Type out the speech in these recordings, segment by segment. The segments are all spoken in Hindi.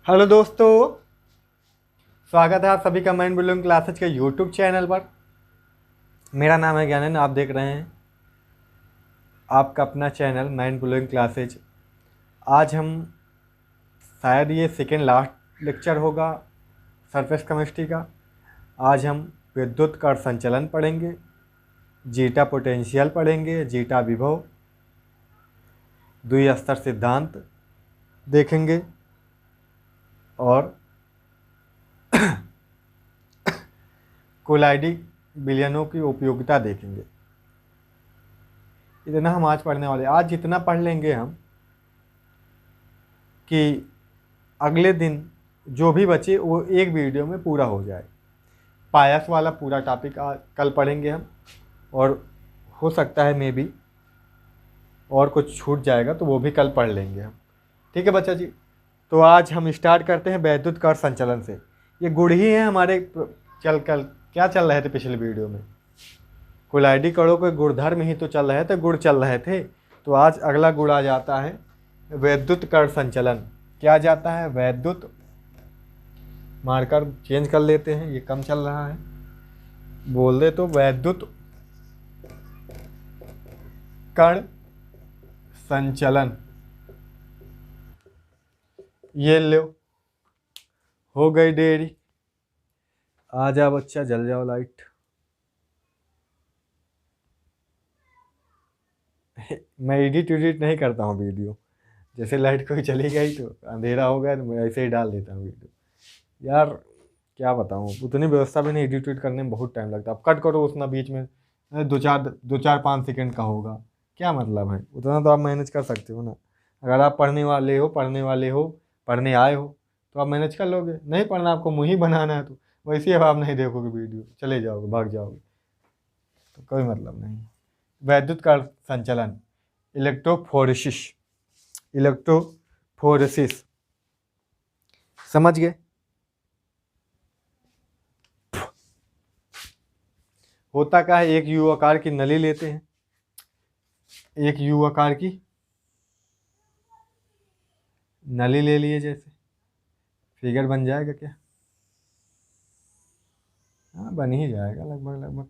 हेलो दोस्तों, स्वागत है आप सभी का माइंड ब्लोइंग क्लासेज के यूट्यूब चैनल पर। मेरा नाम है ज्ञानन, आप देख रहे हैं आपका अपना चैनल माइंड ब्लोइंग क्लासेज। आज हम शायद ये सेकेंड लास्ट लेक्चर होगा सरफेस केमिस्ट्री का। आज हम विद्युत कण संचलन पढ़ेंगे, जीटा पोटेंशियल पढ़ेंगे, जीटा विभव, द्वि स्तर सिद्धांत देखेंगे और कोलाइडी विलयनों की उपयोगिता देखेंगे। इतना हम आज पढ़ने वाले। आज जितना पढ़ लेंगे हम कि अगले दिन जो भी बचे वो एक वीडियो में पूरा हो जाए। पायस वाला पूरा टॉपिक कल पढ़ेंगे हम, और हो सकता है मे बी और कुछ छूट जाएगा तो वो भी कल पढ़ लेंगे हम। ठीक है बच्चा जी। तो आज हम स्टार्ट करते हैं वैद्युत कण संचलन से। ये गुण ही है हमारे कल क्या चल रहे थे पिछले वीडियो में, कोलाइडी कणों के गुणधर्म ही तो चल रहे थे, गुण चल रहे थे। तो आज अगला गुण आ जाता है वैद्युत कण संचलन। क्या जाता है? वैद्युत, मार्कर चेंज कर लेते हैं, ये कम चल रहा है, बोल दे तो वैद्युत कण संचलन। ये लो, हो गई डेरी। आ जा बच्चा, जल जाओ लाइट। मैं एडिट नहीं करता हूँ वीडियो, जैसे लाइट कोई चली गई तो अंधेरा हो गया तो मैं ऐसे ही डाल देता हूँ वीडियो। यार क्या बताऊँ, उतनी व्यवस्था भी नहीं, एडिट करने में बहुत टाइम लगता है। अब कट करो उतना बीच में, दो चार 5 सेकंड का होगा, क्या मतलब है? उतना तो आप मैनेज कर सकते हो ना। अगर आप पढ़ने पढ़ने आए हो तो आप मैनेज कर लोगे। नहीं पढ़ना, आपको मुँह ही बनाना है तो वैसे ही अब आप नहीं देखोगे वीडियो, चले जाओगे, भाग जाओगे, तो कोई मतलब नहीं। वैद्युत कण संचलन, इलेक्ट्रोफोरेसिस, इलेक्ट्रोफोरेसिस, समझ गए? होता क्या है, एक यू आकार की नली लेते हैं, एक यू आकार की नली ले लिए, जैसे फिगर बन जाएगा क्या? हाँ, बन ही जाएगा लगभग लगभग।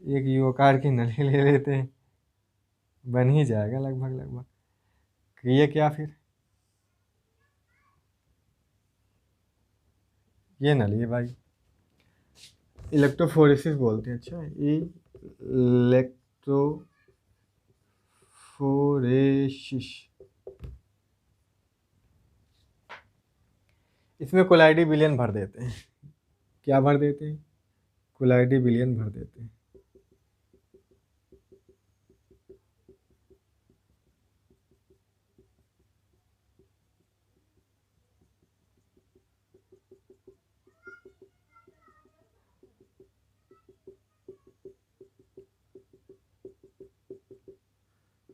एक यू आकार की नली ले लेते हैं, बन ही जाएगा लगभग लगभग। ये क्या फिर? ये नली है भाई, इलेक्ट्रोफोरेसिस बोलते हैं। अच्छा, इलेक्ट्रोफोरेसिस, इसमें कोलाइडी विलयन भर देते हैं। क्या भर देते हैं? कोलाइडी विलयन भर देते हैं।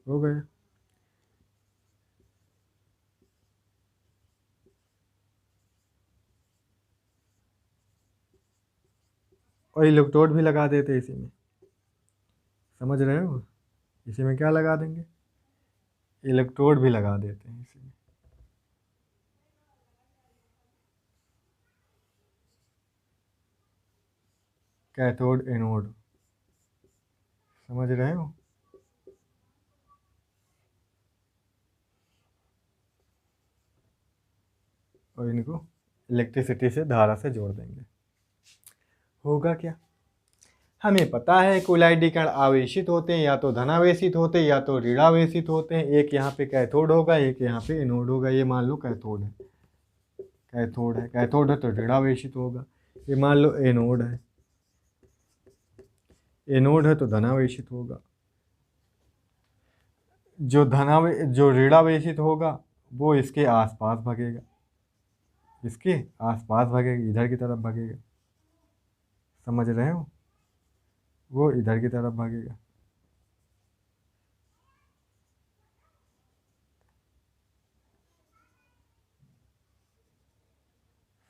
हो गया। और इलेक्ट्रोड भी लगा देते हैं इसी में, समझ रहे हो? इसी में क्या लगा देंगे? इलेक्ट्रोड भी लगा देते हैं इसी में। कैथोड एनोड, समझ रहे हो? और इनको इलेक्ट्रिसिटी से, धारा से जोड़ देंगे। होगा क्या? हमें पता है कोलाइडी कण आवेशित होते हैं, या तो धनावेशित होते हैं या तो ऋणावेशित होते हैं। एक यहाँ पे कैथोड होगा, एक यहाँ पे एनोड होगा। ये मान लो कैथोड है, कैथोड है तो ऋणावेशित होगा। ये मान लो एनोड है, एनोड है तो धनावेशित होगा। जो ऋणावेशित होगा वो इसके आसपास भगेगा, इसके आसपास भगेगा, इधर की तरफ भगेगा। समझ रहे हो? वो इधर की तरफ भागेगा।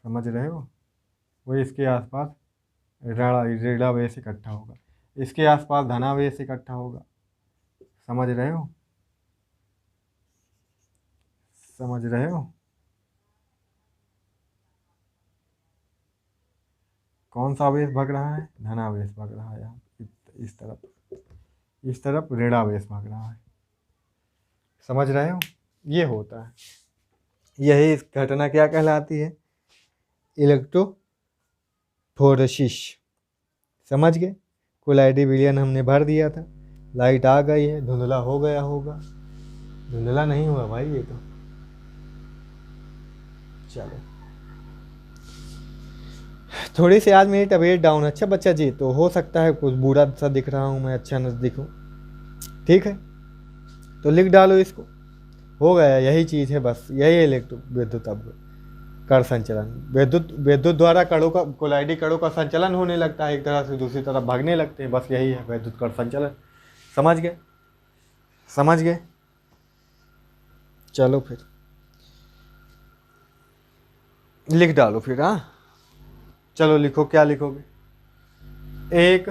समझ रहे हो? वो इसके आसपास ऋणावेश इकट्ठा होगा, इसके आसपास धनावेश इकट्ठा होगा। समझ रहे हो? समझ रहे हो? कौन सा आवेश भाग रहा है? धनावेश भाग रहा है यहाँ इस तरफ ऋणावेश भाग रहा है। समझ रहे हो? ये होता है, यही इस घटना क्या कहलाती है? इलेक्ट्रोफोरेसिस। समझ गए? कोलाइडी विलयन हमने भर दिया था। लाइट आ गई है, धुंधला हो गया होगा। धुंधला नहीं हुआ भाई ये तो। चलो, थोड़ी सी आज मेरी तबीयत डाउन। अच्छा बच्चा जी, तो हो सकता है कुछ बुरा सा दिख रहा हूँ मैं, अच्छा न दिखूँ, ठीक है? तो लिख डालो इसको। हो गया, यही चीज़ है बस, यही इलेक्ट्रो विद्युत अब कण संचलन। विद्युत द्वारा कणों का, कोलाइडी कणों का संचलन होने लगता है, एक तरह से दूसरी तरफ भागने लगते हैं, बस यही है विद्युत कण संचलन। समझ गए? समझ गए? चलो फिर लिख डालो फिर। हाँ चलो लिखो, क्या लिखोगे? एक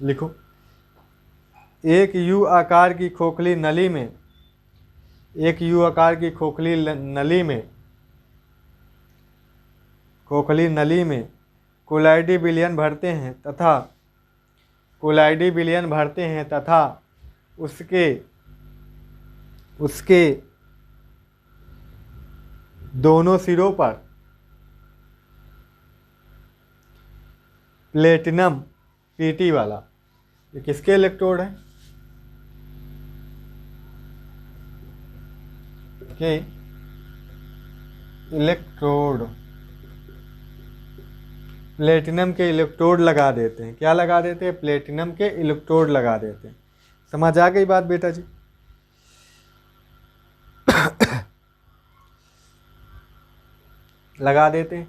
लिखो, एक यू आकार की खोखली नली में, एक यू आकार की खोखली नली में कोलाइडी विलयन भरते हैं तथा उसके दोनों सिरों पर प्लेटिनम पीटी वाला, ये किसके इलेक्ट्रोड है? के इलेक्ट्रोड, प्लेटिनम के इलेक्ट्रोड लगा देते हैं। क्या लगा देते हैं? प्लेटिनम के इलेक्ट्रोड लगा देते हैं। समझ आ गई बात बेटा जी? लगा देते हैं।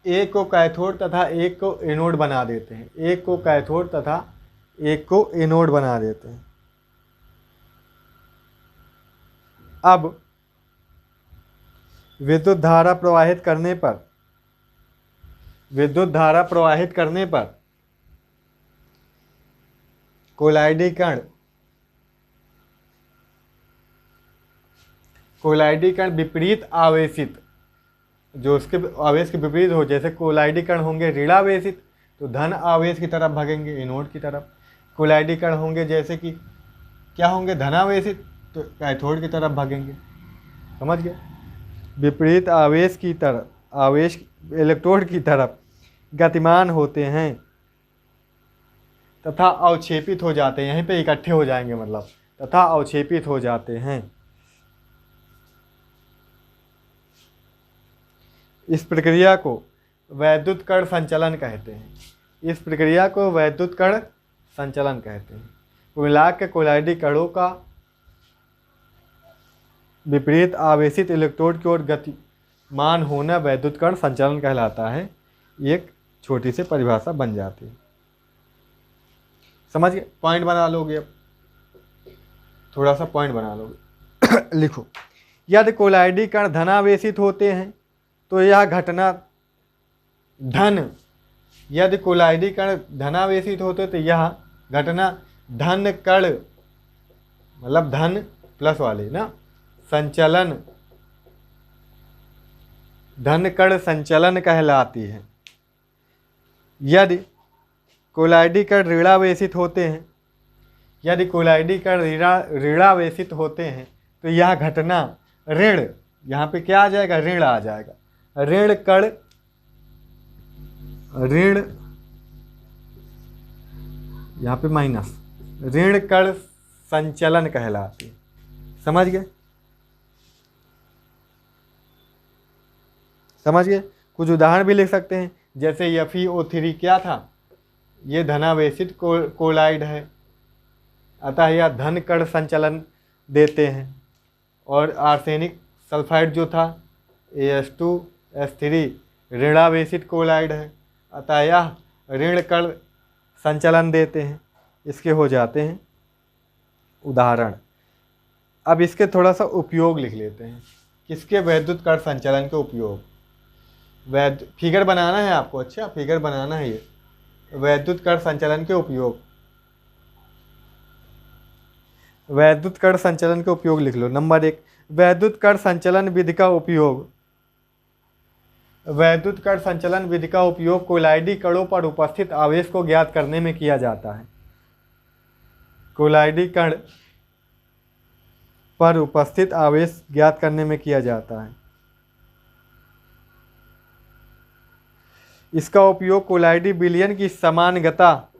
एक को कैथोड तथा एक को एनोड बना देते हैं। एक को कैथोड तथा एक को एनोड बना देते हैं। अब विद्युत धारा प्रवाहित करने पर कोलाइडी कण विपरीत आवेशित, जो उसके आवेश के विपरीत हो, जैसे कोलाइडी कण होंगे ऋणावेशित तो धन आवेश की तरफ भागेंगे, एनोड की तरफ। कोलाइडी कण होंगे जैसे कि क्या होंगे? धनावेशित तो कैथोड की तरफ भागेंगे। समझ गए? विपरीत आवेश की तरफ, आवेश इलेक्ट्रोड की तरफ गतिमान होते हैं तथा अवक्षेपित हो जाते हैं। यहीं पे इकट्ठे हो जाएंगे, मतलब तथा अवक्षेपित हो जाते हैं। इस प्रक्रिया को वैद्युत कण संचलन कहते हैं। इस प्रक्रिया को वैद्युत कण संचलन कहते हैं। मिला के कोलाइडी कणों का विपरीत आवेशित इलेक्ट्रोड की ओर गतिमान होना वैद्युत कण संचलन कहलाता है। एक छोटी सी परिभाषा बन जाती है। समझ गए? पॉइंट बना लोगे, अब थोड़ा सा पॉइंट बना लोगे। लिखो, यदि कोलाइडी कण धनावेशित होते हैं तो यह घटना धन, यदि कोलाइडी कण धनावेशित होते तो यह घटना धन कण, मतलब धन प्लस वाली ना, संचलन, धन कण संचलन कहलाती है। यदि कोलाइडी कण ऋणावेशित होते हैं, यदि कोलाइडी कण ऋणावेशित होते हैं तो यह घटना ऋण, यहाँ पे क्या आ जाएगा? ऋण आ जाएगा। ऋण कण, ऋण यहाँ पे माइनस, ऋण कण संचलन कहलाती है। समझ गए? समझ गए? कुछ उदाहरण भी लिख सकते हैं, जैसे FeO3 क्या था? ये धनावेशित कोलाइड है, अतः यह धन कण संचलन देते हैं। और आर्सेनिक सल्फाइड जो था AS2S3 ऋणावेशित कोलाइड है, अतः यह ऋण कण संचलन देते हैं। इसके हो जाते हैं उदाहरण। अब इसके थोड़ा सा उपयोग लिख लेते हैं। किसके? वैद्युत कण संचलन के उपयोग। फिगर बनाना है आपको, अच्छा फिगर बनाना है। ये वैद्युत कण संचलन के उपयोग, वैद्युत कण संचलन के उपयोग लिख लो। नंबर 1, वैद्युत कण संचलन विधि का उपयोग। वैद्युत कण संचलन विधि का उपयोग कोलाइडी कणों पर उपस्थित आवेश को ज्ञात करने में किया जाता है। कोलाइडी कण पर उपस्थित आवेश ज्ञात करने में किया जाता है। इसका उपयोग कोलाइडी विलयन की समानगता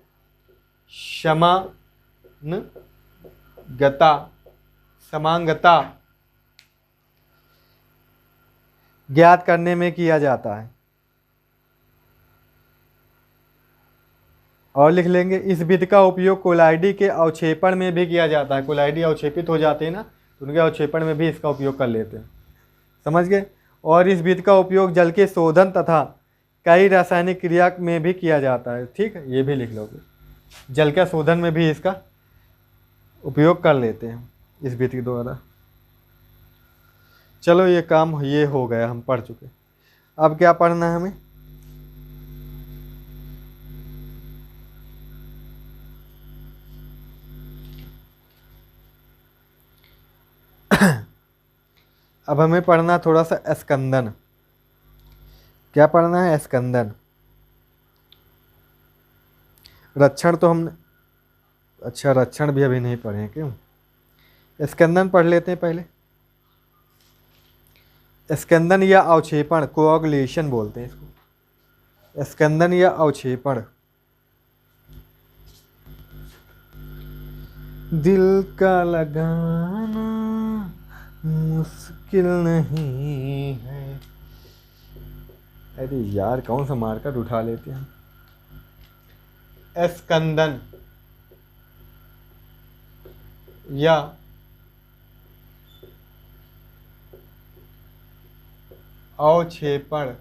ज्ञात करने में किया जाता है। और लिख लेंगे, इस विधि का उपयोग कोलाइडी के अवक्षेपण में भी किया जाता है। कोलाइडी अवक्षेपित हो जाते हैं ना, तो उनके अवक्षेपण में भी इसका उपयोग कर लेते हैं। समझ गए। और इस विधि का उपयोग जल के शोधन तथा कई रासायनिक क्रिया में भी किया जाता है। ठीक है, ये भी लिख लोगे, जल के शोधन में भी इसका उपयोग कर लेते हैं इस विधि द्वारा। चलो ये काम ये हो गया, हम पढ़ चुके। अब क्या पढ़ना है हमें? अब हमें पढ़ना थोड़ा सा स्कंदन। क्या पढ़ना है? स्कंदन। रक्षण तो हमने, अच्छा रक्षण भी अभी नहीं पढ़े हैं, क्यों? स्कंदन पढ़ लेते हैं पहले। स्कंदन या अवक्षेपण, कोआगुलेशन बोलते हैं इसको। स्कंदन या अवक्षेपण। दिल का लगाना मुश्किल नहीं है। अरे यार, कौन सा मार्कर उठा लेते हैं। स्कंदन या अवक्षेपण,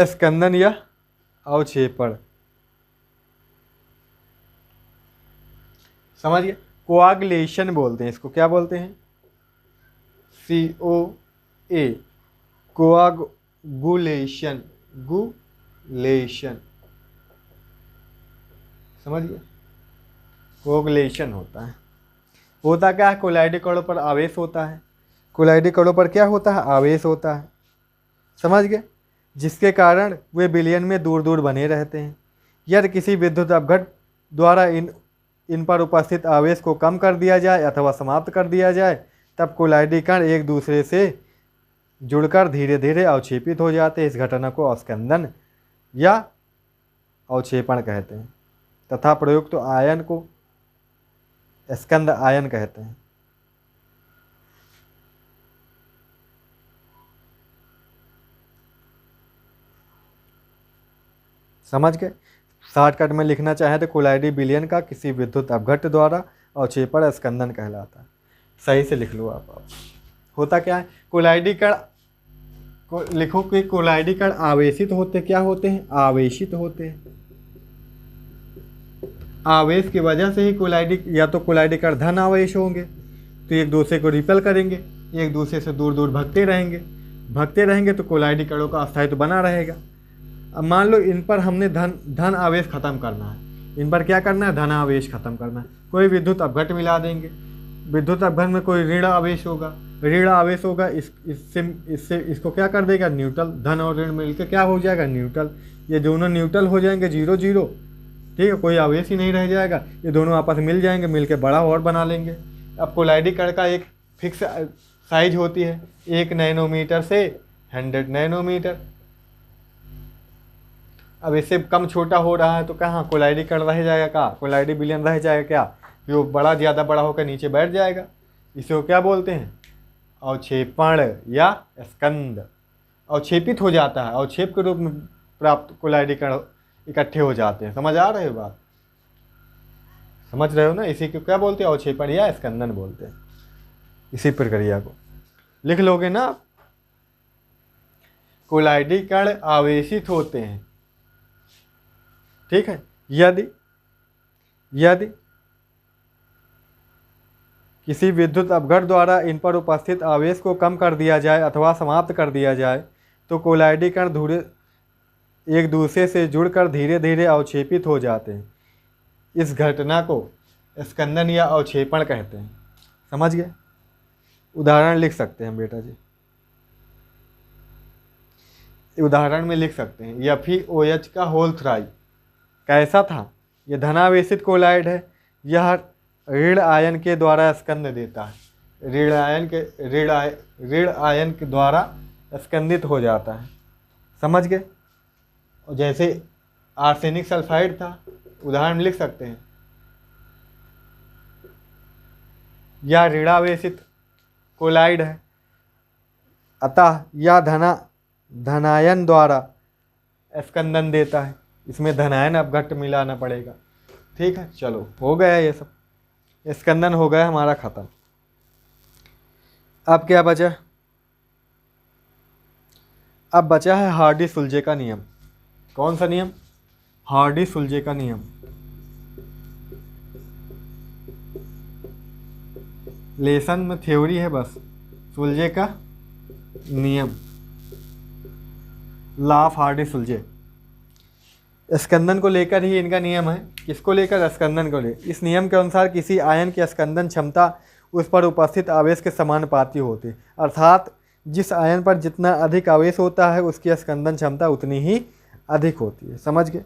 स्कंदन या अवक्षेपण। समझिए, कोआगुलेशन बोलते हैं इसको। क्या बोलते हैं? COA, कोआगुलेशन, समझिए, कोआगुलेशन होता है। होता क्या है? कोलाइडी कणों पर आवेश होता है। कोलाइडी कणों पर क्या होता है? आवेश होता है। समझ गए। जिसके कारण वे विलयन में दूर दूर बने रहते हैं। यदि किसी विद्युत अपघट द्वारा इन पर उपस्थित आवेश को कम कर दिया जाए अथवा समाप्त कर दिया जाए, तब कोलाइडी कण एक दूसरे से जुड़कर धीरे धीरे अवक्षेपित हो जाते हैं। इस घटना को अस्कंदन या अवक्षेपण कहते हैं तथा प्रयुक्त आयन को स्कंद आयन कहते हैं। समझ गए। शॉर्टकट में लिखना चाहे तो कोलाइडी विलयन का किसी विद्युत अपघट द्वारा अवक्षेपण स्कंदन कहलाता है। सही से लिख लो आप। होता क्या है? कोलाइडी कण को लिखो कि कोलाइडी कण आवेशित होते, क्या होते हैं? आवेशित होते हैं। आवेश की वजह से ही कोलाइडी, या तो कोलाइडी कण धन आवेश होंगे तो एक दूसरे को रिपेल करेंगे, एक दूसरे से दूर दूर भागते रहेंगे तो कोलाइडी कणों का अस्थायित्व बना रहेगा। अब मान लो इन पर हमने धन आवेश खत्म करना है। इन पर क्या करना है? धन आवेश खत्म करना है। कोई विद्युत अपघट मिला देंगे। विद्युत अपघट में कोई ऋण आवेश होगा। इससे इसको क्या कर देगा? न्यूट्रल। धन और ऋण मिलकर क्या हो जाएगा? न्यूट्रल। ये दोनों न्यूट्रल हो जाएंगे, 0-0। ठीक है, कोई आवेश ही नहीं रह जाएगा। ये दोनों आपस में मिल जाएंगे, मिलकर बड़ा और बना लेंगे। अब कोलाइडी कण का एक फिक्स साइज होती है, 1 नैनोमीटर से 100 नैनोमीटर। अब इससे कम छोटा हो रहा है तो कहाँ कोलाइडी कण रह जाएगा? कहाँ कोलाइडी विलयन रह जाएगा? क्या वो ज़्यादा बड़ा होकर नीचे बैठ जाएगा। इसे क्या बोलते हैं? अवक्षेपण या स्कंद। अवक्षेपित हो जाता है, अवक्षेप के रूप में प्राप्त कोलाइडी कण इकट्ठे हो जाते हैं। समझ आ रहे हो बात? समझ रहे हो ना? इसी को क्या बोलते हैं? अवक्षेपण या स्कंदन बोलते हैं। इसी प्रक्रिया को लिख लोगे ना। कोलाइडी कण आवेशित होते हैं। ठीक है। यदि किसी विद्युत अपघट द्वारा इन पर उपस्थित आवेश को कम कर दिया जाए अथवा समाप्त कर दिया जाए तो कोलाइडी कण एक दूसरे से जुड़कर धीरे धीरे अवक्षेपित हो जाते हैं। इस घटना को स्कंदन या अवक्षेपण कहते हैं। समझ गए? उदाहरण लिख सकते हैं बेटा जी, उदाहरण में लिख सकते हैं FeOH का होल थ्राई कैसा था? यह धनावेशित कोलाइड है, यह ऋण आयन के द्वारा स्कंद देता है, ऋण आयन के द्वारा स्कंदित हो जाता है, समझ गए। और जैसे आर्सेनिक सल्फाइड था, उदाहरण लिख सकते हैं, यह ऋणावेशित कोलाइड है, अतः यह धनायन द्वारा स्कंदन देता है, इसमें धनायन अब घट मिलाना पड़ेगा। ठीक है, चलो हो गया ये सब, स्कंदन हो गया हमारा खत्म। अब क्या बचा? अब बचा है हार्डी-सुलजे का नियम। कौन सा नियम? हार्डी-सुलजे का नियम। लेसन में थ्योरी है बस, सुलजे का नियम, लॉ ऑफ हार्डी-सुलजे। स्कंदन को लेकर ही इनका नियम है। किसको लेकर? स्कंदन को लेकर। इस नियम के अनुसार किसी आयन की स्कंदन क्षमता उस पर उपस्थित आवेश के समानुपाती होती है, अर्थात जिस आयन पर जितना अधिक आवेश होता है उसकी स्कंदन क्षमता उतनी ही अधिक होती है, समझ गए।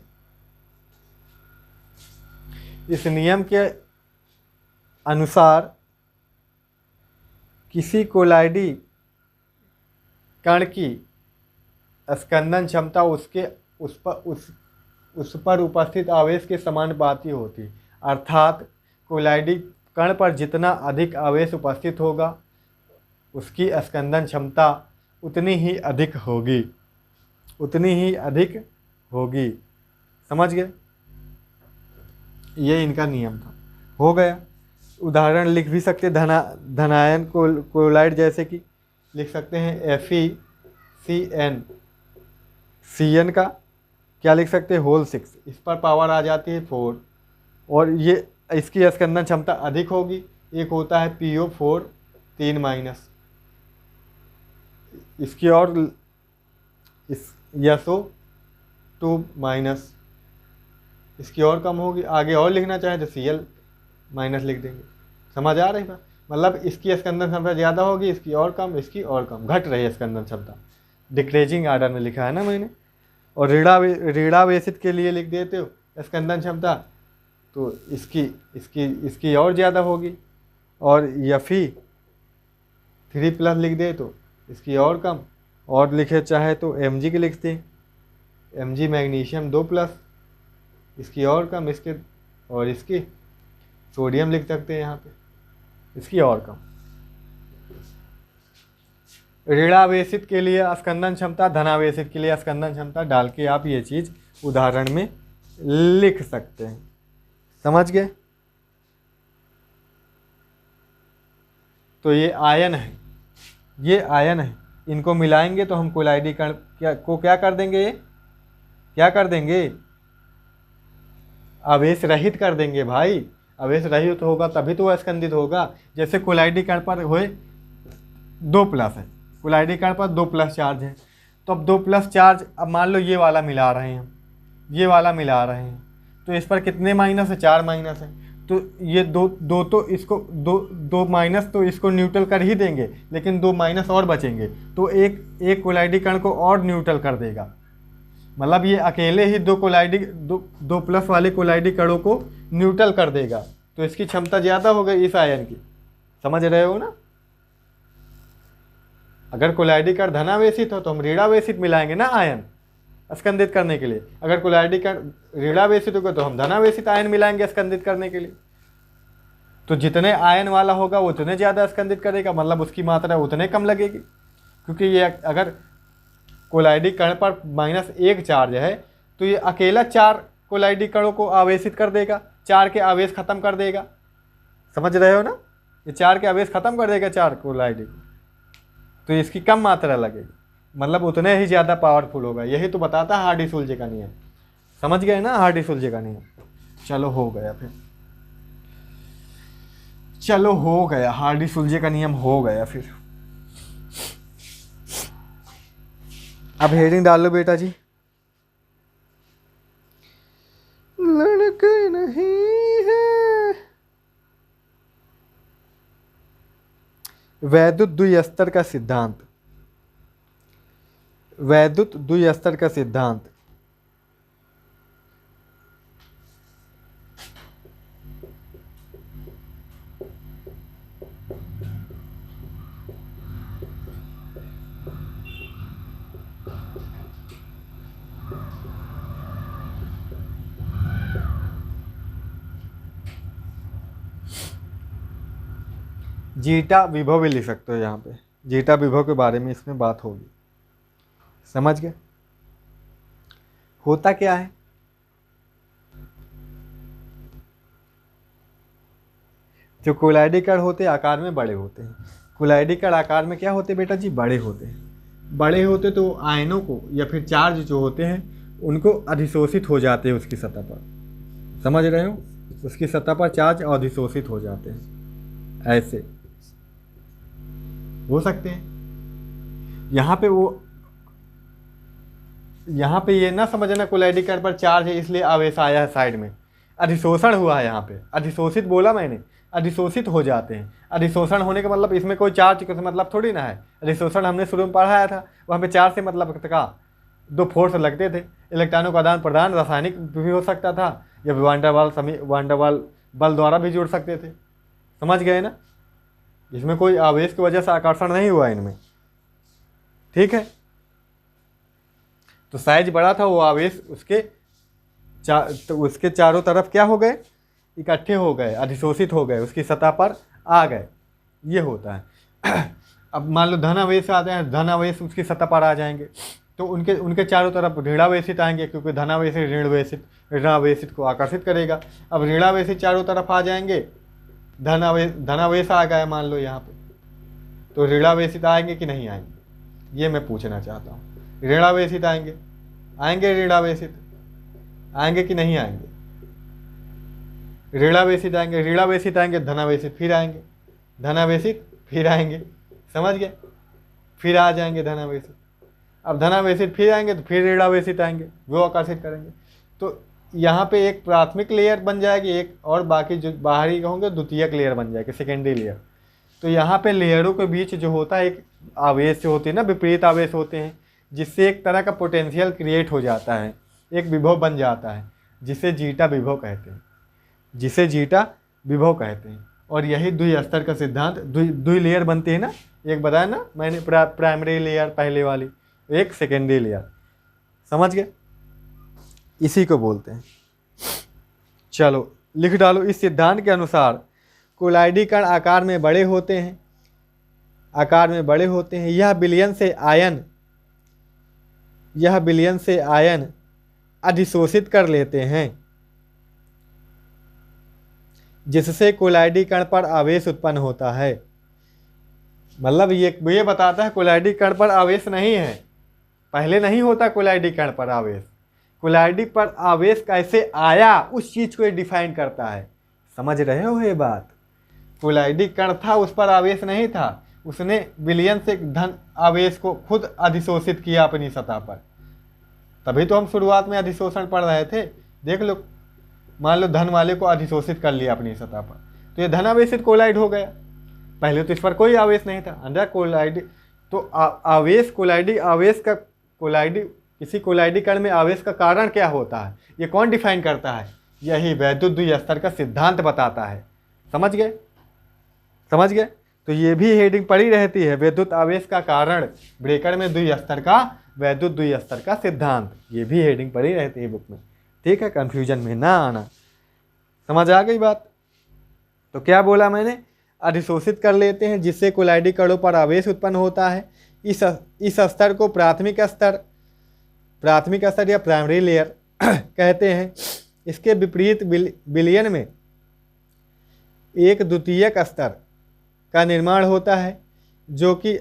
इस नियम के अनुसार किसी कोलाइडी कण की स्कंदन क्षमता उस पर उपस्थित आवेश के समानुपाती होती, अर्थात कोलाइडी कण पर जितना अधिक आवेश उपस्थित होगा उसकी स्कंदन क्षमता उतनी ही अधिक होगी, उतनी ही अधिक होगी, समझ गए। ये इनका नियम था, हो गया। उदाहरण लिख भी सकते धनायन कोलाइड, जैसे कि लिख सकते हैं FeCN का क्या लिख सकते हैं? होल 6, इस पर पावर आ जाती है 4, और ये इसकी स्कंदन क्षमता अधिक होगी। एक होता है PO4 3 माइनस, इसकी और SO2 माइनस, इसकी और कम होगी। आगे और लिखना चाहे तो Cl माइनस लिख देंगे, समझ आ रही बात? मतलब इसकी स्कंदन क्षमता ज़्यादा होगी, इसकी और कम, इसकी और कम, घट रही है स्कंदन क्षमता, डिक्रीजिंग आर्डर में लिखा है ना मैंने। और ऋणावेशित के लिए लिख देते हो स्कंदन क्षमता, तो इसकी और ज़्यादा होगी। और Fe3+ लिख दे तो इसकी और कम, और लिखे चाहे तो Mg की लिखते हैं, Mg मैग्नीशियम 2+, इसकी और कम, इसके और इसकी सोडियम लिख सकते हैं यहाँ पे, इसकी और कम। ऋणावेशित के लिए स्कंदन क्षमता, धनावेशित के लिए स्कंदन क्षमता डाल के आप ये चीज़ उदाहरण में लिख सकते हैं, समझ गए। तो ये आयन है, ये आयन है, इनको मिलाएंगे तो हम कोलाइडी कण क्या कर देंगे? ये क्या कर देंगे? आवेश रहित कर देंगे भाई। आवेश रहित होगा तभी तो वह स्कंदित होगा। जैसे कोलाइडी कण पर हुए 2+ है, कोलाइडी कण पर 2+ चार्ज है, तो अब 2+ चार्ज, अब मान लो ये वाला मिला रहे हैं, ये वाला मिला रहे हैं, तो इस पर कितने माइनस है? 4 माइनस है। तो ये दो तो इसको दो माइनस तो इसको न्यूट्रल कर ही देंगे, लेकिन 2 माइनस और बचेंगे, तो एक कोलाइडी कण को और न्यूट्रल कर देगा। मतलब ये अकेले ही 2+ वाले कोलाइडी कणों को न्यूट्रल कर देगा, तो इसकी क्षमता ज़्यादा हो गई इस आयन की, समझ रहे हो ना। अगर कोलाइडी कण धनावेशित हो तो हम ऋणावेशित मिलाएंगे ना आयन स्कंदित करने के लिए। अगर कोलाइडी कण ऋणावेशित होगा तो हम धनावेशित आयन मिलाएंगे स्कंदित करने के लिए। तो जितने आयन वाला होगा वो उतने ज़्यादा स्कंदित करेगा, मतलब उसकी मात्रा उतने कम लगेगी, क्योंकि ये अगर कोलाइडी कण पर -1 चार्ज है तो ये अकेला 4 कोलाइडी कणों को आवेशित कर देगा, 4 के आवेश खत्म कर देगा, समझ रहे हो ना। ये 4 के आवेश खत्म कर देगा 4 कोलाइडी, तो इसकी कम मात्रा लगेगी, मतलब उतने ही ज़्यादा पावरफुल होगा। यही तो बताता है हार्डी-सुलजे का नियम, समझ गए ना हार्डी-सुलजे का नियम। चलो हो गया, फिर चलो हो गया, हार्डी-सुलजे का नियम हो गया। फिर अब हेडिंग डाल लो बेटा जी। लड़के नहीं है वैद्युत द्विस्तर का सिद्धांत। वैद्युत द्विस्तर का सिद्धांत। जीटा विभव भी लिख सकते हो यहाँ पे, जीटा विभव के बारे में इसमें बात होगी। समझ गए? होता क्या है, जो कोलाइडी कण होते हैं आकार में बड़े होते हैं। कोलाइडी कण आकार में क्या होते हैं बेटा जी? बड़े होते हैं। बड़े होते तो आयनों को या फिर चार्ज जो होते हैं उनको अधिशोषित हो जाते हैं उसकी सतह पर। समझ रहे हो? उसकी सतह पर चार्ज अधिशोषित हो जाते हैं, ऐसे हो सकते हैं। यहाँ पे ये ना समझना कोलाइडी कण पर चार्ज है इसलिए आवेश आया है साइड में, अधिशोषण हुआ है। यहाँ पे अधिशोषित बोला मैंने, अधिशोषित हो जाते हैं। अधिशोषण होने का मतलब इसमें कोई चार्ज का मतलब थोड़ी ना है। अधिशोषण हमने शुरू में पढ़ाया था, वहाँ पे चार्ज से मतलब का दो फोर्स लगते थे, इलेक्ट्रॉनों का आदान प्रदान रासायनिक भी हो सकता था या वांडरवाल बल द्वारा भी जुड़ सकते थे। समझ गए ना? इसमें कोई आवेश की वजह से आकर्षण नहीं हुआ इनमें, ठीक है। तो साइज बड़ा था, वो आवेश उसके चारों तरफ क्या हो गए? इकट्ठे हो गए, अधिशोषित हो गए, उसकी सतह पर आ गए। ये होता है। अब मान लो धन आवेश आते हैं, धन आवेश उसकी सतह पर आ जाएंगे तो उनके चारों तरफ ऋणावेशित आएंगे, क्योंकि धनावेशित ऋणावेशित को आकर्षित करेगा। अब ऋणावेशित चारों तरफ आ जाएंगे, धनावेश आ गया मान लो यहाँ पे, तो ऋणावेशित आएंगे कि नहीं आएंगे, ये मैं पूछना चाहता हूँ। ऋणावेशित आएंगे ऋणावेशित आएंगे कि नहीं आएंगे? ऋणावेशित आएंगे, धनावेशित फिर आएंगे, धनावेशित फिर आएंगे। समझ गए? फिर आ जाएंगे धनावेशित। अब धनावेशित फिर आएंगे तो फिर ऋणावेशित आएंगे, वो आकर्षित करेंगे। तो यहाँ पे एक प्राथमिक लेयर बन जाएगी, एक और बाकी जो बाहरी होंगे द्वितीयक लेयर बन जाएगी, सेकेंडरी लेयर। तो यहाँ पे लेयरों के बीच जो होता है एक आवेश जो होती है ना, विपरीत आवेश होते हैं, जिससे एक तरह का पोटेंशियल क्रिएट हो जाता है, एक विभव बन जाता है, जिसे जीटा विभव कहते हैं, जिसे जीटा विभव कहते हैं। और यही द्विस्तर का सिद्धांत, द्वि लेयर बनती है ना, एक बताया ना मैंने, प्राइमरी लेयर पहले वाली, एक सेकेंडरी लेयर। समझ गए? इसी को बोलते हैं। चलो लिख डालो, इस सिद्धांत के अनुसार कोलाइडी कण आकार में बड़े होते हैं, यह बिलियन से आयन अधिशोषित कर लेते हैं, जिससे कोलाइडी कण पर आवेश उत्पन्न होता है। मतलब ये बताता है कोलाइडी कण पर आवेश नहीं है, पहले नहीं होता कोलाइडी कण पर आवेश। कोलाइडी पर आवेश कैसे आया उस चीज को ये डिफाइन करता है। समझ रहे हो ये बात? कोलाइडी कण था, उस पर आवेश नहीं था, उसने बिलियन से धन आवेश को खुद अधिशोषित किया अपनी सतह पर। तभी तो हम शुरुआत में अधिशोषण पढ़ रहे थे। देख लो, मान लो धन वाले को अधिशोषित कर लिया अपनी सतह पर, तो ये धनावेशित कोलाइड हो गया। पहले तो इस पर कोई आवेश नहीं था, अंदर कोलाइडी। तो आवेश किसी कोलाइडी कण में आवेश का कारण क्या होता है, ये कौन डिफाइन करता है? यही वैद्युत द्विस्तर का सिद्धांत बताता है। समझ गए? तो ये भी हेडिंग पड़ी रहती है, विद्युत आवेश का कारण, ब्रेकर में द्विस्तर का वैद्युत द्विस्तर का सिद्धांत, ये भी हेडिंग पड़ी रहती है बुक में। ठीक है, कंफ्यूजन में ना आना। समझ आ गई बात? तो क्या बोला मैंने? अधिशोषित कर लेते हैं, जिससे कोलाइडी कणों पर आवेश उत्पन्न होता है। इस स्तर को प्राथमिक स्तर या प्राइमरी लेयर कहते हैं। इसके विपरीत बिलियन में एक द्वितीयक स्तर का निर्माण होता है, जो कि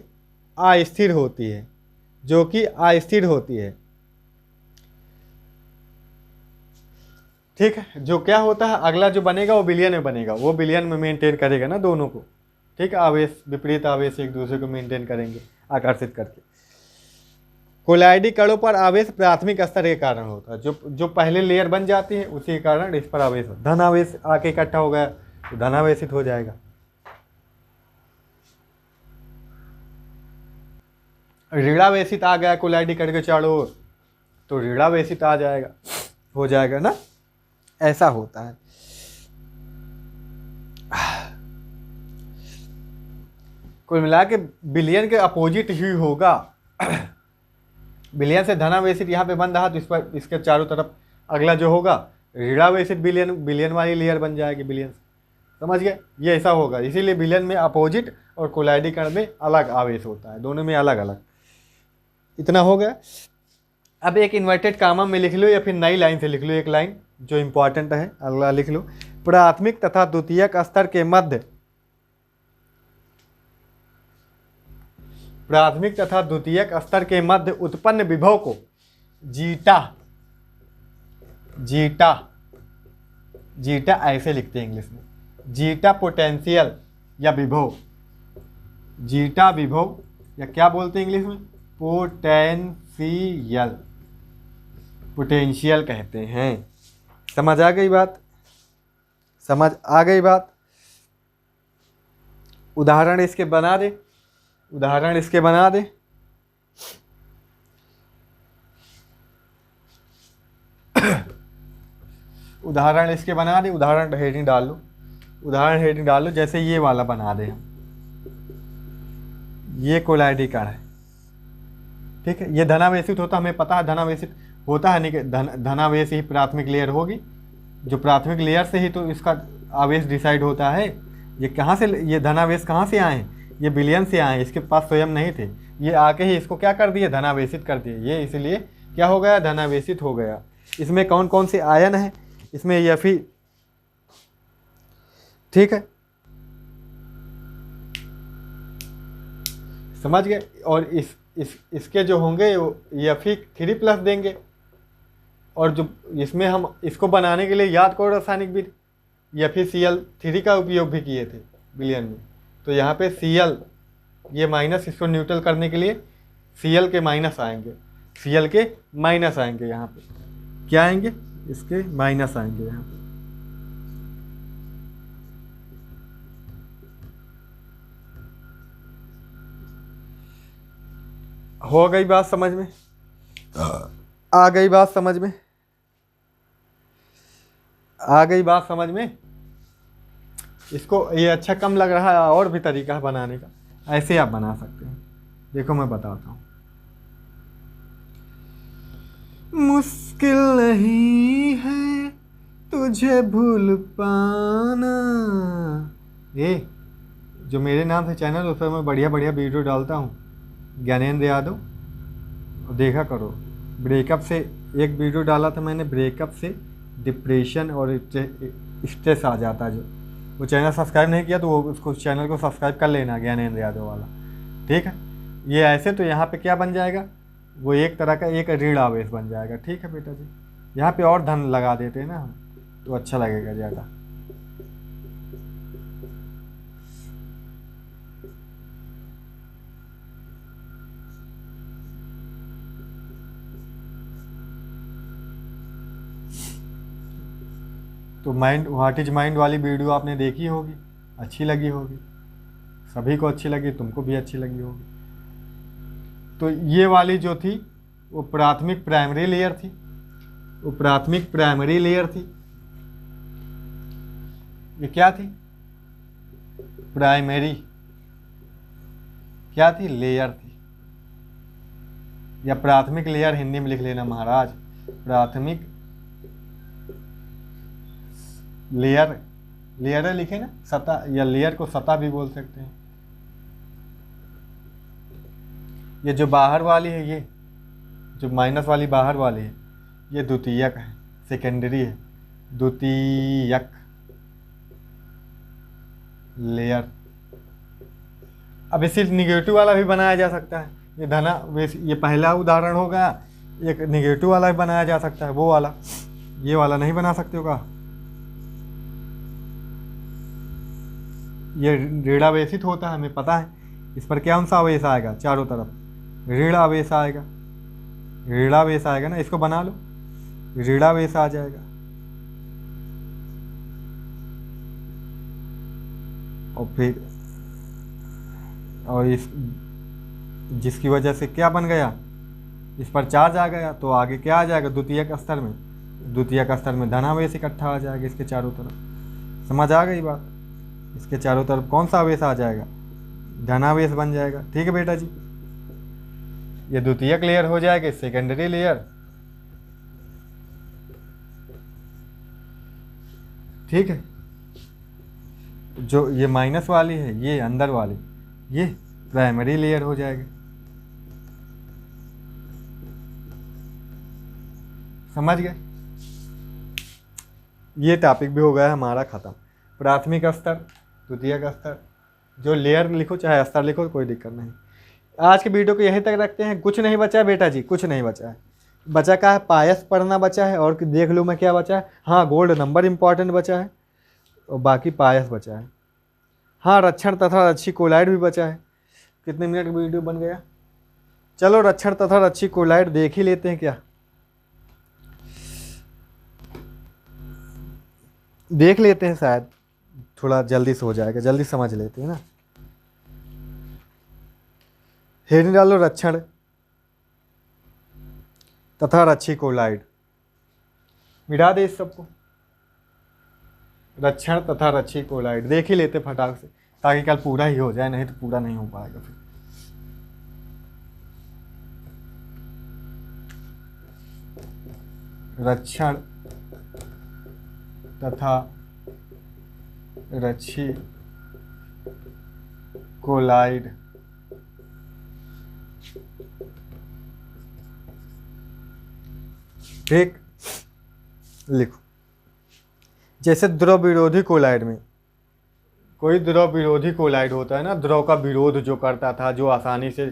अस्थिर होती है। ठीक है, जो क्या होता है, अगला जो बनेगा वो बिलियन में बनेगा, वो बिलियन में मेंटेन करेगा ना दोनों को। ठीक है, आवेश, विपरीत आवेश एक दूसरे को मेंटेन करेंगे आकर्षित करके। कोलाइडी कणों पर आवेश प्राथमिक स्तर के कारण होता है, जो पहले लेयर बन जाती है उसी के कारण इस पर आवेश, धन आवेश आके इकट्ठा हो गया तो धनावेशित हो जाएगा। ऋणावेशित आ गया कोलाइडी करके चारों ओर, तो ऋणावेशित आ जाएगा, हो जाएगा ना, ऐसा होता है। कुल मिला के बिलियन के अपोजिट ही होगा। बिलियन से धनावेशित यहाँ पे बन रहा तो इस पर इसके चारों तरफ अगला जो होगा ऋणावेशित बिलियन, बिलियन वाली लेयर बन जाएगी बिलियन, समझ गए, ये ऐसा होगा। इसीलिए बिलियन में अपोजिट और कोलाइडी कण में अलग आवेश होता है, दोनों में अलग अलग। इतना हो गया। अब एक इन्वर्टेड कामा में लिख लो या फिर नई लाइन से लिख लो, एक लाइन जो इंपॉर्टेंट है, अगला लिख लो। प्राथमिक तथा द्वितीयक स्तर के मध्य, प्राथमिक तथा द्वितीयक स्तर के मध्य उत्पन्न विभव को जीटा, जीटा, जीटा ऐसे लिखते हैं इंग्लिश में, जीटा पोटेंशियल या विभव, जीटा विभव या क्या बोलते हैं इंग्लिश में, पोटेंशियल, पोटेंशियल कहते हैं। समझ आ गई बात, समझ आ गई बात। उदाहरण इसके बना दे, उदाहरण इसके बना दे। उदाहरण इसके बना दे, उदाहरण हेडिंग डाल लो, उदाहरण हेडिंग डाल लो। जैसे ये वाला बना दे हम, ये कोलाइडी कण है, ठीक है, ये धनावेशित होता, हमें पता है धनावेशित होता है, नहीं कि धनावेश ही प्राथमिक लेयर होगी, जो प्राथमिक लेयर से ही तो इसका आवेश डिसाइड होता है। ये कहाँ से, ये धनावेश कहाँ से आए हैं, ये बिलियन से आए हैं, इसके पास स्वयं नहीं थे, ये आके ही इसको क्या कर दिए, धनावेशित कर दिए, ये इसलिए क्या हो गया, धनावेशित हो गया। इसमें कौन कौन से आयन है, इसमें Fe, ठीक है, समझ गए। और इसके जो होंगे वो Fe3+ देंगे, और जो इसमें हम इसको बनाने के लिए याद करो रासायनिक विधि, FeCl3 का उपयोग भी किए थे बिलियन में। तो यहाँ पे Cl, ये माइनस, इसको न्यूट्रल करने के लिए Cl के माइनस आएंगे, Cl के माइनस आएंगे, यहाँ पे क्या आएंगे, इसके माइनस आएंगे यहाँ पे। हो गई बात समझ में, आ गई बात समझ में, आ गई बात समझ में। इसको ये अच्छा कम लग रहा है, और भी तरीका है बनाने का, ऐसे आप बना सकते हैं। देखो मैं बताता हूँ, मुश्किल नहीं है तुझे भूल पाना, ये जो मेरे नाम से चैनल उस पर मैं बढ़िया बढ़िया वीडियो डालता हूँ, ज्ञानेंद्र यादव, देखा करो। ब्रेकअप से एक वीडियो डाला था मैंने, ब्रेकअप से डिप्रेशन और स्ट्रेस आ जाता है, जो वो चैनल सब्सक्राइब नहीं किया तो वो उसको चैनल को सब्सक्राइब कर लेना, ज्ञानेंद्र यादव वाला, ठीक है। ये ऐसे तो यहाँ पे क्या बन जाएगा, वो एक तरह का एक ऋण आवेश बन जाएगा, ठीक है बेटा जी। यहाँ पे और धन लगा देते हैं ना हम, तो अच्छा लगेगा ज़्यादा। तो माइंड, व्हाट इज माइंड वाली वीडियो आपने देखी होगी, अच्छी लगी होगी, सभी को अच्छी लगी, तुमको भी अच्छी लगी होगी। तो ये वाली जो थी वो प्राथमिक प्राइमरी लेयर थी, वो प्राथमिक प्राइमरी लेयर थी। ये क्या थी, प्राइमरी क्या थी, लेयर थी, या प्राथमिक लेयर हिंदी में लिख लेना महाराज, प्राथमिक लेयर, लेयर लिखे ना, सतह, या लेयर को सतह भी बोल सकते हैं। ये जो बाहर वाली है, ये जो माइनस वाली बाहर वाली है, ये द्वितीयक है, सेकेंडरी है, द्वितीयक लेयर। अब इसी निगेटिव वाला भी बनाया जा सकता है, ये धना, ये पहला उदाहरण हो गया। एक निगेटिव वाला भी बनाया जा सकता है, वो वाला, ये वाला नहीं बना सकते होगा। ये ऋणावेशित होता है, हमें पता है। इस पर क्या सा आवेश आएगा, चारों तरफ ऋणावेश आएगा, ऋणावेश आएगा ना, इसको बना लो, ऋणावेश आ जाएगा। और फिर और जिसकी वजह से क्या बन गया, इस पर चार्ज आ गया, तो आगे क्या आ जाएगा, द्वितीयक स्तर में, द्वितीयक स्तर में धनावेश इकट्ठा आ जाएगा इसके चारों तरफ। समझ आ गई बात। इसके चारों तरफ कौन सा आवेश आ जाएगा, धनावेश बन जाएगा। ठीक है बेटा जी, ये द्वितीयक लेयर हो जाएगा, सेकेंडरी लेयर। ठीक है, जो ये माइनस वाली है, ये अंदर वाली, ये प्राइमरी लेयर हो जाएगी। समझ गए। ये टॉपिक भी हो गया हमारा ख़त्म। प्राथमिक स्तर, द्वितीयक स्तर, जो लेयर लिखो चाहे स्तर लिखो, कोई दिक्कत नहीं। आज के वीडियो को यहीं तक रखते हैं। कुछ नहीं बचा है बेटा जी, कुछ नहीं बचा है। बचा क्या है, पायस पढ़ना बचा है, और देख लूँ मैं क्या बचा है। हाँ, गोल्ड नंबर इंपॉर्टेंट बचा है, और बाकी पायस बचा है। हाँ, रक्षण तथा रच्छी कोलाइड भी बचा है। कितने मिनट का वीडियो बन गया। चलो रक्षण तथा रच्छी कोलाइड देख ही लेते हैं, क्या देख लेते हैं, शायद थोड़ा जल्दी से हो जाएगा, जल्दी समझ लेते हैं ना। हेडिंग डालो रक्षण तथा रच्छी कोलाइड, मिटा दे इस सबको। रक्षण तथा रच्छी कोलाइड देख ही लेते फटाक से, ताकि कल पूरा ही हो जाए, नहीं तो पूरा नहीं हो पाएगा फिर। रक्षण तथा रच्छी कोलाइड, ठीक, लिखो। जैसे द्रव विरोधी कोलाइड में, कोई द्रव विरोधी कोलाइड होता है ना, द्रव का विरोध जो करता था, जो आसानी से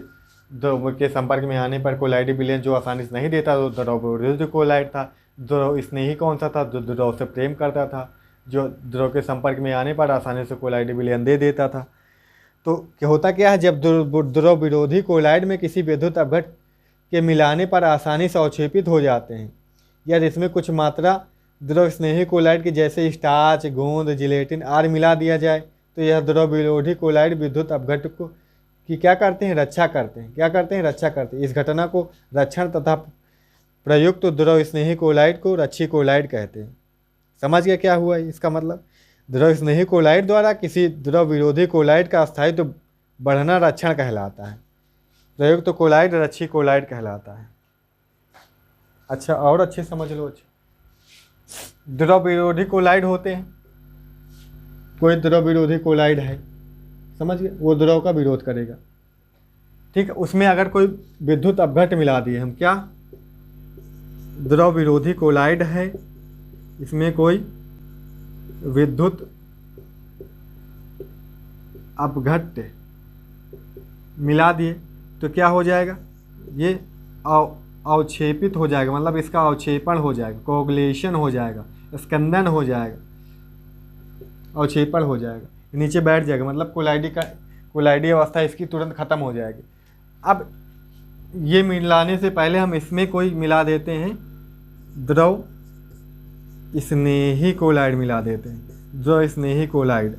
द्रव के संपर्क में आने पर कोलाइडी विलयन जो आसानी से नहीं देता, तो द्रव विरोधी कोलाइड था। द्रव स्नेही कौन सा था, जो द्रव से प्रेम करता था, जो द्रव के संपर्क में आने पर आसानी से कोलाइडी विलयन दे देता था। तो क्या होता क्या है, जब द्रव विरोधी कोलाइड में किसी विद्युत अपघट के मिलाने पर आसानी से अवक्षेपित हो जाते हैं, या इसमें कुछ मात्रा द्रव स्नेही कोलाइड के जैसे स्टार्च, गोंद, जिलेटिन आदि मिला दिया जाए, तो यह द्रव विरोधी कोलाइड विद्युत अपघट को की क्या करते हैं, रक्षा करते हैं। क्या करते हैं, रक्षा करते हैं। इस घटना को रक्षण तथा प्रयुक्त तो द्रव स्नेही कोलाइड को रच्छी कोलाइड कहते हैं। समझ गया क्या हुआ इसका मतलब। द्रव स्नेही कोलाइड द्वारा किसी द्रव विरोधी कोलाइड का स्थायित्व तो बढ़ना रक्षण कहलाता है, प्रयुक्त तो कोलाइड रच्छी कोलाइड कहलाता है। अच्छा, और अच्छे समझ लो। अच्छा, द्रव विरोधी कोलाइड होते हैं, कोई द्रव विरोधी कोलाइड है, समझ गए, वो द्रव का विरोध करेगा। ठीक है, उसमें अगर कोई विद्युत अपघट मिला दिए हम, क्या द्रव विरोधी कोलाइड है, इसमें कोई विद्युत अपघट मिला दिए, तो क्या हो जाएगा, ये अवक्षेपित हो जाएगा, मतलब इसका अवक्षेपण हो जाएगा, कोगुलेशन हो जाएगा, स्कंदन हो जाएगा, अवक्षेपण हो जाएगा, नीचे बैठ जाएगा, मतलब कोलाइडी अवस्था इसकी तुरंत खत्म हो जाएगी। अब ये मिलाने से पहले हम इसमें कोई मिला देते हैं, द्रव स्नेही कोलाइड मिला देते हैं, द्रव स्नेही कोलाइड,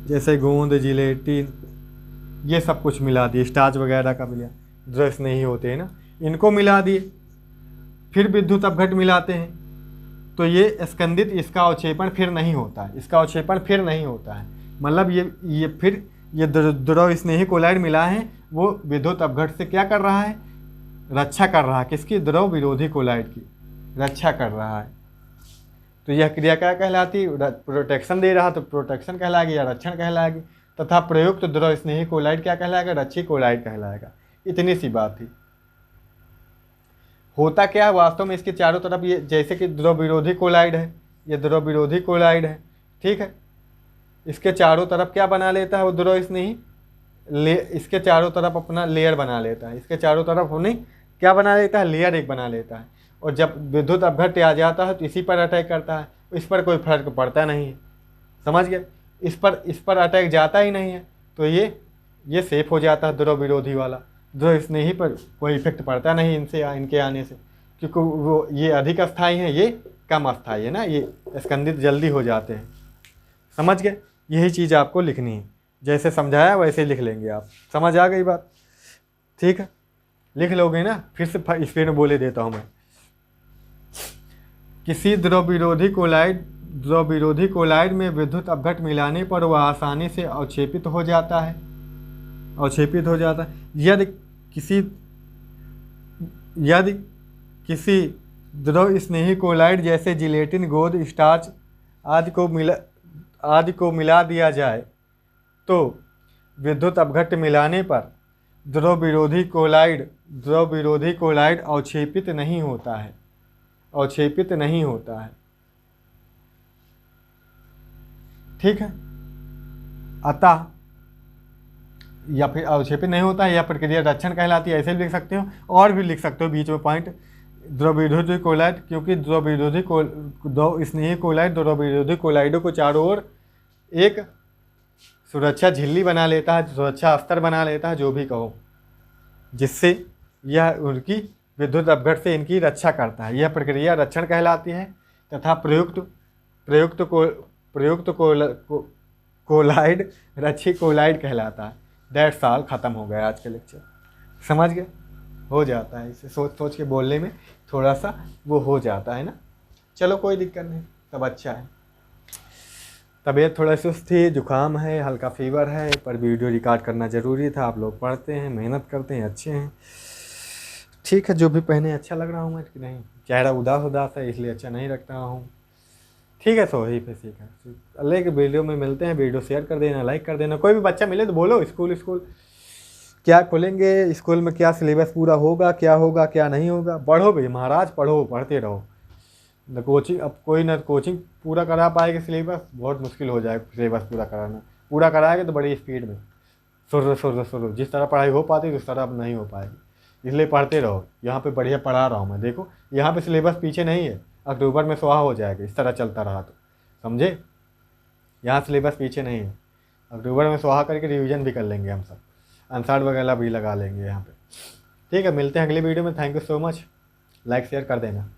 जैसे गोंद, जिलेटिन, ये सब कुछ मिला दिए, स्टार्च वगैरह का मिला, द्रव स्नेही होते हैं ना, इनको मिला दिए। फिर विद्युत अपघट मिलाते हैं, तो ये स्कंदित, इसका अवक्षेपण फिर नहीं होता है, इसका अवक्षेपण फिर नहीं होता है, मतलब ये फिर ये द्रव स्नेही कोलाइड मिला है, वो विद्युत अपघट से क्या कर रहा है, रक्षा कर रहा है, किसकी, द्रव विरोधी कोलाइड की रक्षा कर रहा है। तो यह क्रिया क्या कहलाती, प्रोटेक्शन दे रहा तो प्रोटेक्शन कहलाएगी या रक्षण कहलाएगी, तथा प्रयुक्त द्रव स्नेही कोलाइड क्या कहलाएगा, रच्छी कोलाइड कहलाएगा। इतनी सी बात थी। होता क्या है वास्तव में, इसके चारों तरफ ये, जैसे कि द्रव विरोधी कोलाइड है, ये द्रव विरोधी कोलाइड है, ठीक है, इसके चारों तरफ क्या बना लेता है वो द्रव स्नेही, इसके चारों तरफ अपना लेयर बना लेता है, इसके चारों तरफ उन्हें क्या बना लेता है, लेयर एक बना लेता है। और जब विद्युत अपघट आ जाता है तो इसी पर अटैक करता है, इस पर कोई फर्क पड़ता नहीं है, समझ गए, इस पर अटैक जाता ही नहीं है, तो ये सेफ हो जाता है द्रव विरोधी वाला, द्रव स्नेही पर कोई इफेक्ट पड़ता नहीं इनके आने से, क्योंकि वो ये अधिक अस्थायी हैं, ये कम अस्थायी है ना, ये स्कंदित जल्दी हो जाते हैं। समझ गए, यही चीज़ आपको लिखनी है, जैसे समझाया वैसे लिख लेंगे आप। समझ आ गई बात। ठीक है, लिख लोगे ना, फिर से स्पीड में बोले देता हूँ मैं। किसी द्रव विरोधी कोलाइड में विद्युत अपघट मिलाने पर वह आसानी से अवक्षेपित हो जाता है। यदि किसी द्रव स्नेही कोलाइड जैसे जिलेटिन, गोंद, स्टार्च आदि को मिला दिया जाए तो विद्युत अपघट्ट मिलाने पर द्रव विरोधी कोलाइड अवक्षेपित नहीं होता है। ठीक है, अतः या फिर अवक्षेपित नहीं होता है, या प्रक्रिया रक्षण कहलाती है, ऐसे भी लिख सकते हो। और भी लिख सकते हो बीच में पॉइंट, द्रव विरोधी कोलाइड, क्योंकि द्रव स्नेही कोलाइड द्रव विरोधी कोलाइडों को चारों ओर एक सुरक्षा झिल्ली बना लेता है, सुरक्षा अस्तर बना लेता है, जो भी कहो, जिससे यह उनकी विद्युत अपघट से इनकी रक्षा करता है। यह प्रक्रिया रक्षण कहलाती है तथा प्रयुक्त कोलाइड रक्षी कोलाइड कहलाता है। दैट्स ऑल, ख़त्म हो गया आज का लेक्चर। समझ गए? हो जाता है, इसे सोच के बोलने में थोड़ा सा वो हो जाता है ना। चलो कोई दिक्कत नहीं, सब अच्छा है। तबीयत थोड़ा सुस्त थी, जुकाम है, हल्का फीवर है, पर वीडियो रिकॉर्ड करना ज़रूरी था। आप लोग पढ़ते हैं, मेहनत करते हैं, अच्छे हैं, ठीक है। जो भी पहने अच्छा लग रहा हूँ मैं कि नहीं? चेहरा उदास है इसलिए अच्छा नहीं रख रहा हूँ, ठीक है। सो यही पे सीखा। अगले के वीडियो में मिलते हैं। वीडियो शेयर कर देना, लाइक कर देना। कोई भी बच्चा मिले तो बोलो स्कूल क्या खोलेंगे, स्कूल में क्या सिलेबस पूरा होगा, क्या नहीं होगा। पढ़ो भाई महाराज, पढ़ो, पढ़ते रहो। न कोचिंग, अब कोई ना कोचिंग पूरा करा पाएगा सिलेबस, बहुत मुश्किल हो जाएगा सिलेबस पूरा कराना। पूरा कराएगा तो बड़ी स्पीड में सुर जिस तरह पढ़ाई हो पाती है उस तरह अब नहीं हो पाएगी, इसलिए पढ़ते रहो। यहाँ पे बढ़िया पढ़ा रहा हूँ मैं, देखो यहाँ पे सिलेबस पीछे नहीं है, अक्टूबर में स्वाहा हो जाएगा इस तरह चलता रहा तो, समझे? यहाँ सिलेबस पीछे नहीं है, अक्टूबर में स्वाहा करके रिवीजन भी कर लेंगे हम सब, आंसर वगैरह भी लगा लेंगे यहाँ पे, ठीक है। मिलते हैं अगली वीडियो में। Thank you so much, like share कर देना।